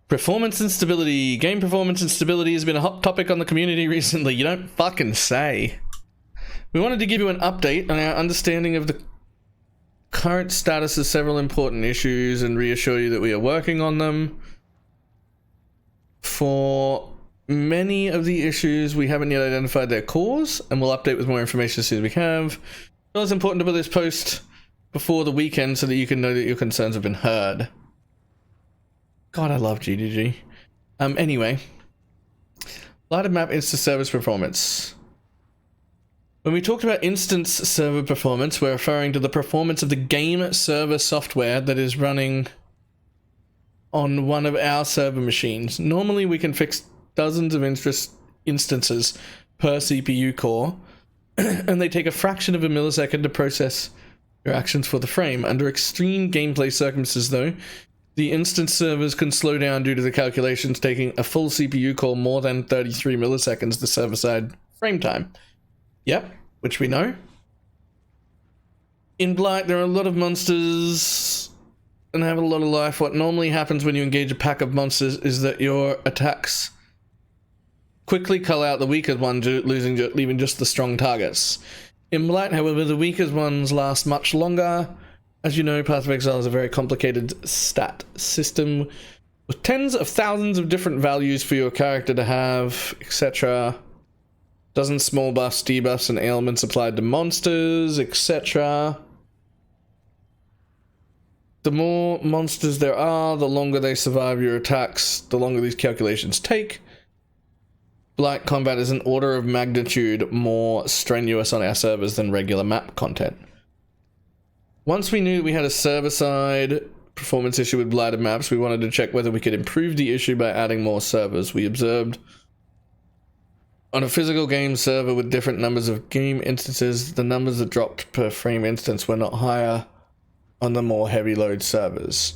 Performance instability. Game performance instability has been a hot topic on the community recently. You don't fucking say. We wanted to give you an update on our understanding of the current status of several important issues and reassure you that we are working on them. For many of the issues, we haven't yet identified their cause, and we'll update with more information as soon as we have. Well, it's important to put this post before the weekend so that you can know that your concerns have been heard. God, I love GDG. Anyway. Lighted map instance service performance. When we talked about instance server performance, we're referring to the performance of the game server software that is running on one of our server machines. Normally we can fix dozens of instances per CPU core, and they take a fraction of a millisecond to process your actions for the frame. Under extreme gameplay circumstances though, the instance servers can slow down due to the calculations taking a full CPU core more than 33 milliseconds to server-side frame time. Yep, which we know. In Blight, there are a lot of monsters and have a lot of life. What normally happens when you engage a pack of monsters is that your attacks quickly cull out the weaker ones, leaving just the strong targets. In Blight, however, the weaker ones last much longer. As you know, Path of Exile is a very complicated stat system with tens of thousands of different values for your character to have, etc. Dozens small buffs, debuffs, and ailments applied to monsters, etc. The more monsters there are, the longer they survive your attacks, the longer these calculations take. Blight combat is an order of magnitude more strenuous on our servers than regular map content. Once we knew we had a server-side performance issue with blighted maps, we wanted to check whether we could improve the issue by adding more servers. We observed on a physical game server with different numbers of game instances, the numbers that dropped per frame instance were not higher on the more heavy load servers.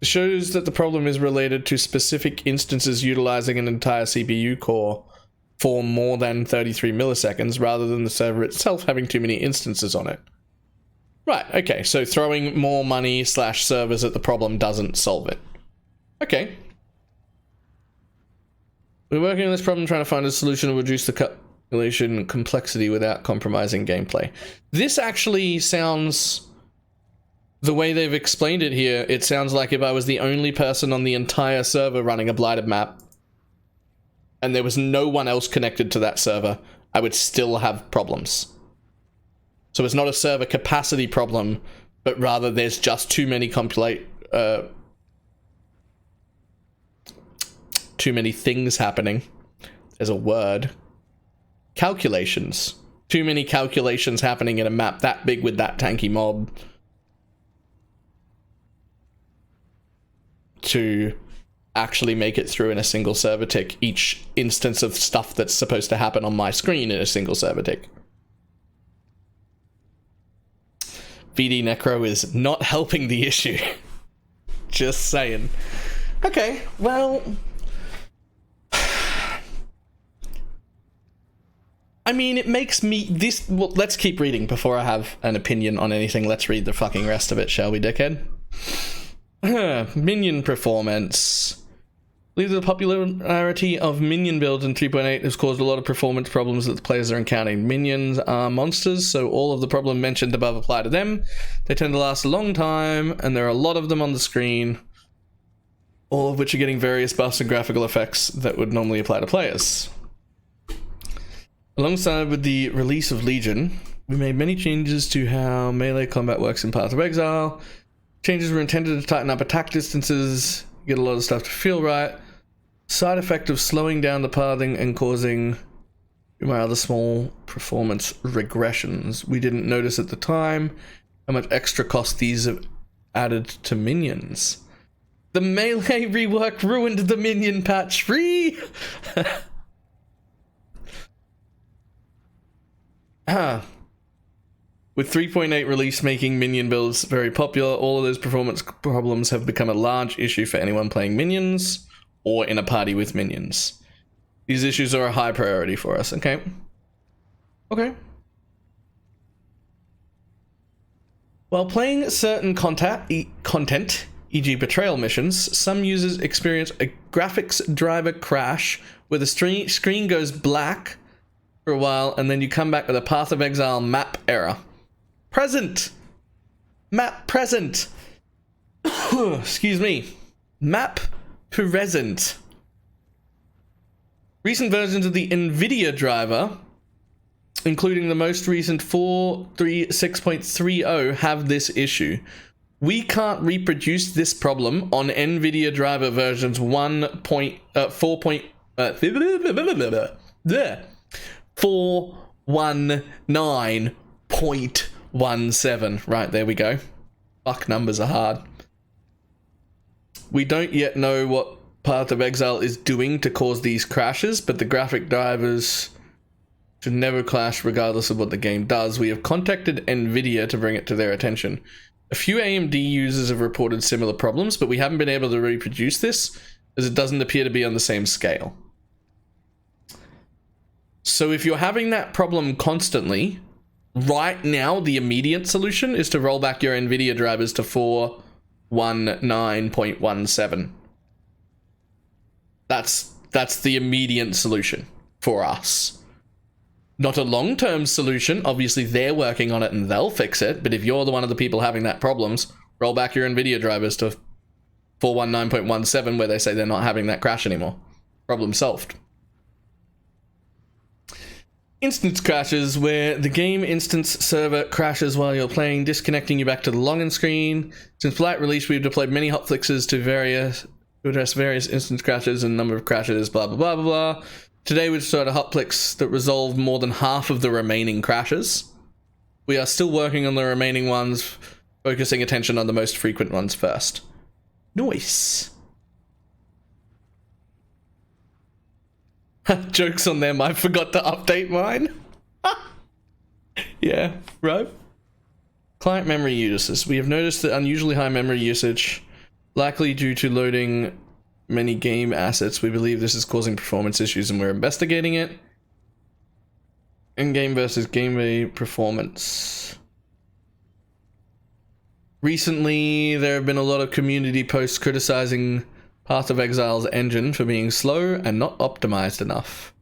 It shows that the problem is related to specific instances utilizing an entire CPU core for more than 33 milliseconds rather than the server itself having too many instances on it. Right, okay, so throwing more money / servers at the problem doesn't solve it. Okay. We're working on this problem trying to find a solution to reduce the calculation complexity without compromising gameplay. This actually sounds... The way they've explained it here, it sounds like if I was the only person on the entire server running a blighted map, and there was no one else connected to that server, I would still have problems. So it's not a server capacity problem, but rather there's just too many too many things happening. There's a word. Calculations. Too many calculations happening in a map that big with that tanky mob to actually make it through in a single server tick. Each instance of stuff that's supposed to happen on my screen in a single server tick. VD Necro is not helping the issue. Just saying. Okay, well... I mean, it makes me... Well, let's keep reading before I have an opinion on anything. Let's read the fucking rest of it, shall we, dickhead? Minion performance. The popularity of minion builds in 3.8 has caused a lot of performance problems that the players are encountering. Minions are monsters, so all of the problems mentioned above apply to them. They tend to last a long time, and there are a lot of them on the screen, all of which are getting various buffs and graphical effects that would normally apply to players. Alongside with the release of Legion, we made many changes to how melee combat works in Path of Exile. Changes were intended to tighten up attack distances, get a lot of stuff to feel right. Side effect of slowing down the pathing and causing other small performance regressions. We didn't notice at the time how much extra cost these have added to minions. The melee rework ruined the minion patch. Free! With 3.8 release making minion builds very popular, all of those performance problems have become a large issue for anyone playing minions or in a party with minions. These issues are a high priority for us, okay? Okay. While playing certain content, e.g. betrayal missions, some users experience a graphics driver crash where the screen goes black for a while and then you come back with a Path of Exile map error. Present! Map present! Excuse me. Map present. Recent versions of the NVIDIA driver, including the most recent 4.36.30, have this issue. We can't reproduce this problem on NVIDIA driver versions 419.17. Right, there we go. Fuck, numbers are hard. We don't yet know what Path of Exile is doing to cause these crashes, but the graphic drivers should never clash regardless of what the game does. We have contacted NVIDIA to bring it to their attention. A few AMD users have reported similar problems, but we haven't been able to reproduce this as it doesn't appear to be on the same scale. So if you're having that problem constantly, right now the immediate solution is to roll back your NVIDIA drivers to 419.17. That's the immediate solution for us. Not a long-term solution. Obviously, they're working on it and they'll fix it. But if you're one of the people having that problems, roll back your NVIDIA drivers to 419.17 where they say they're not having that crash anymore. Problem solved. Instance crashes, where the game instance server crashes while you're playing, disconnecting you back to the login screen. Since Blight release, we've deployed many hotfixes to address various instance crashes and number of crashes, blah, blah, blah, blah, blah. Today we've started hotfix that resolved more than half of the remaining crashes. We are still working on the remaining ones, focusing attention on the most frequent ones first. Nice. Jokes on them, I forgot to update mine. Yeah, right. Client memory uses. We have noticed the unusually high memory usage, likely due to loading many game assets. We believe this is causing performance issues and we're investigating it. In-game versus game performance. Recently, there have been a lot of community posts criticizing Path of Exile's engine for being slow and not optimized enough.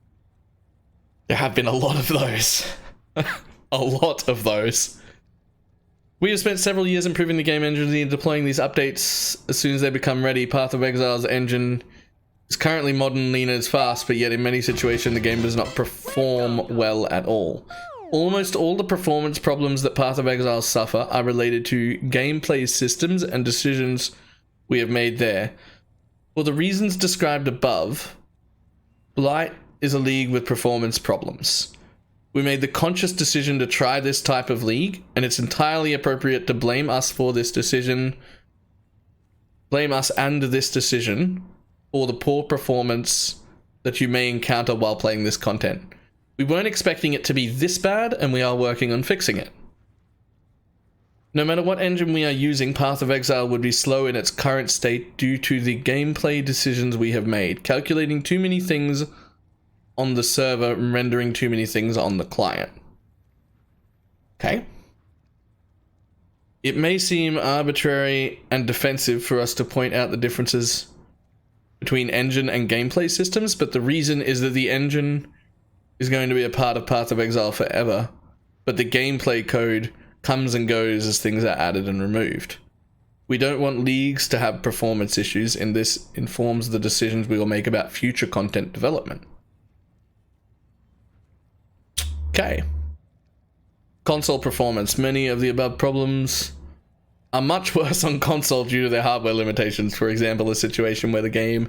There have been a lot of those. A lot of those. We have spent several years improving the game engine and deploying these updates as soon as they become ready. Path of Exile's engine is currently modern, lean, and is fast, but yet in many situations the game does not perform well at all. Almost all the performance problems that Path of Exile suffer are related to gameplay systems and decisions we have made there. For the reasons described above, Blight is a league with performance problems. We made the conscious decision to try this type of league, and it's entirely appropriate to blame us for this decision. Blame us and this decision for the poor performance that you may encounter while playing this content. We weren't expecting it to be this bad, and we are working on fixing it. No matter what engine we are using, Path of Exile would be slow in its current state due to the gameplay decisions we have made, calculating too many things on the server and rendering too many things on the client. Okay. It may seem arbitrary and defensive for us to point out the differences between engine and gameplay systems, but the reason is that the engine is going to be a part of Path of Exile forever, but the gameplay code comes and goes as things are added and removed. We don't want leagues to have performance issues, and this informs the decisions we will make about future content development. Okay. Console performance. Many of the above problems are much worse on console due to their hardware limitations. For example, a situation where the game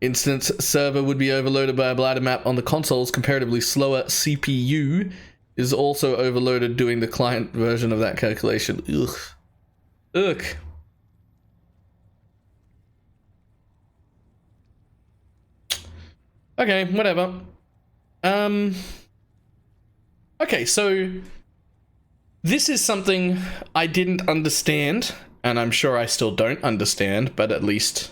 instance server would be overloaded by a blighted map on the console's comparatively slower CPU is also overloaded doing the client version of that calculation. Ugh. Ugh. Okay, whatever. Okay, so this is something I didn't understand, and I'm sure I still don't understand, but at least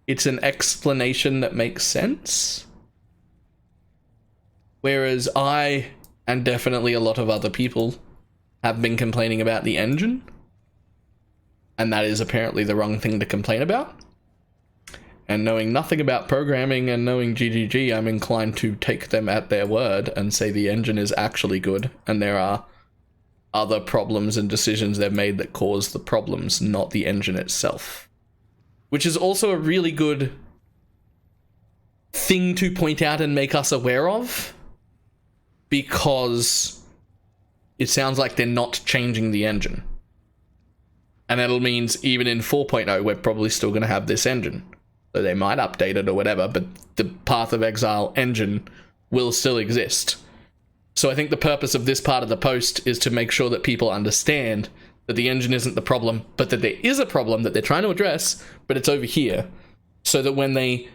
it's an explanation that makes sense. Whereas I, and definitely a lot of other people, have been complaining about the engine. And that is apparently the wrong thing to complain about. And knowing nothing about programming and knowing GGG, I'm inclined to take them at their word and say the engine is actually good, and there are other problems and decisions they've made that cause the problems, not the engine itself. Which is also a really good thing to point out and make us aware of, because it sounds like they're not changing the engine. And that means even in 4.0, we're probably still going to have this engine. So they might update it or whatever, but the Path of Exile engine will still exist. So I think the purpose of this part of the post is to make sure that people understand that the engine isn't the problem, but that there is a problem that they're trying to address, but it's over here. So that when they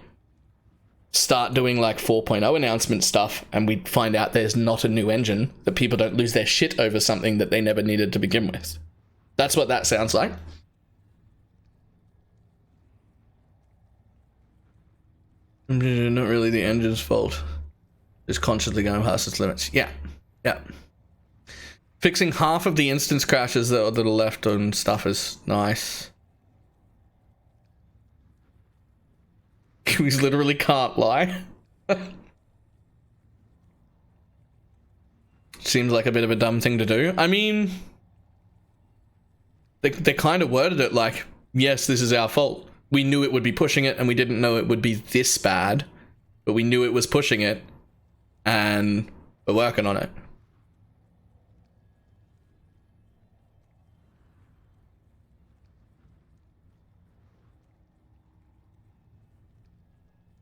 start doing like 4.0 announcement stuff and we find out there's not a new engine, that people don't lose their shit over something that they never needed to begin with. That's what that sounds like. Not really the engine's fault. It's consciously going past its limits. Yeah. Fixing half of the instance crashes that are left and stuff is nice. We literally can't lie. Seems like a bit of a dumb thing to do. I mean, they kind of worded it like, yes, this is our fault. We knew it would be pushing it, and we didn't know it would be this bad, but we knew it was pushing it, and we're working on it.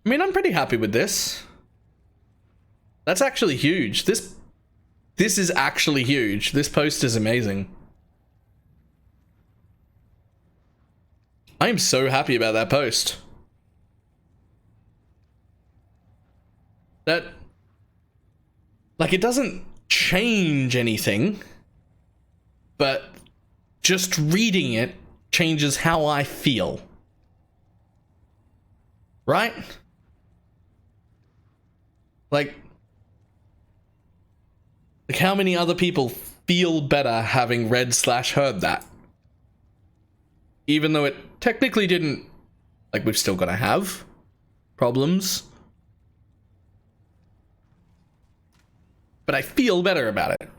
I mean, I'm pretty happy with this. That's actually huge. This is actually huge. This post is amazing. I am so happy about that post. That, like, it doesn't change anything, but just reading it changes how I feel. Right? Like how many other people feel better having read/heard that? Even though it technically didn't, like, we've still got to have problems. But I feel better about it.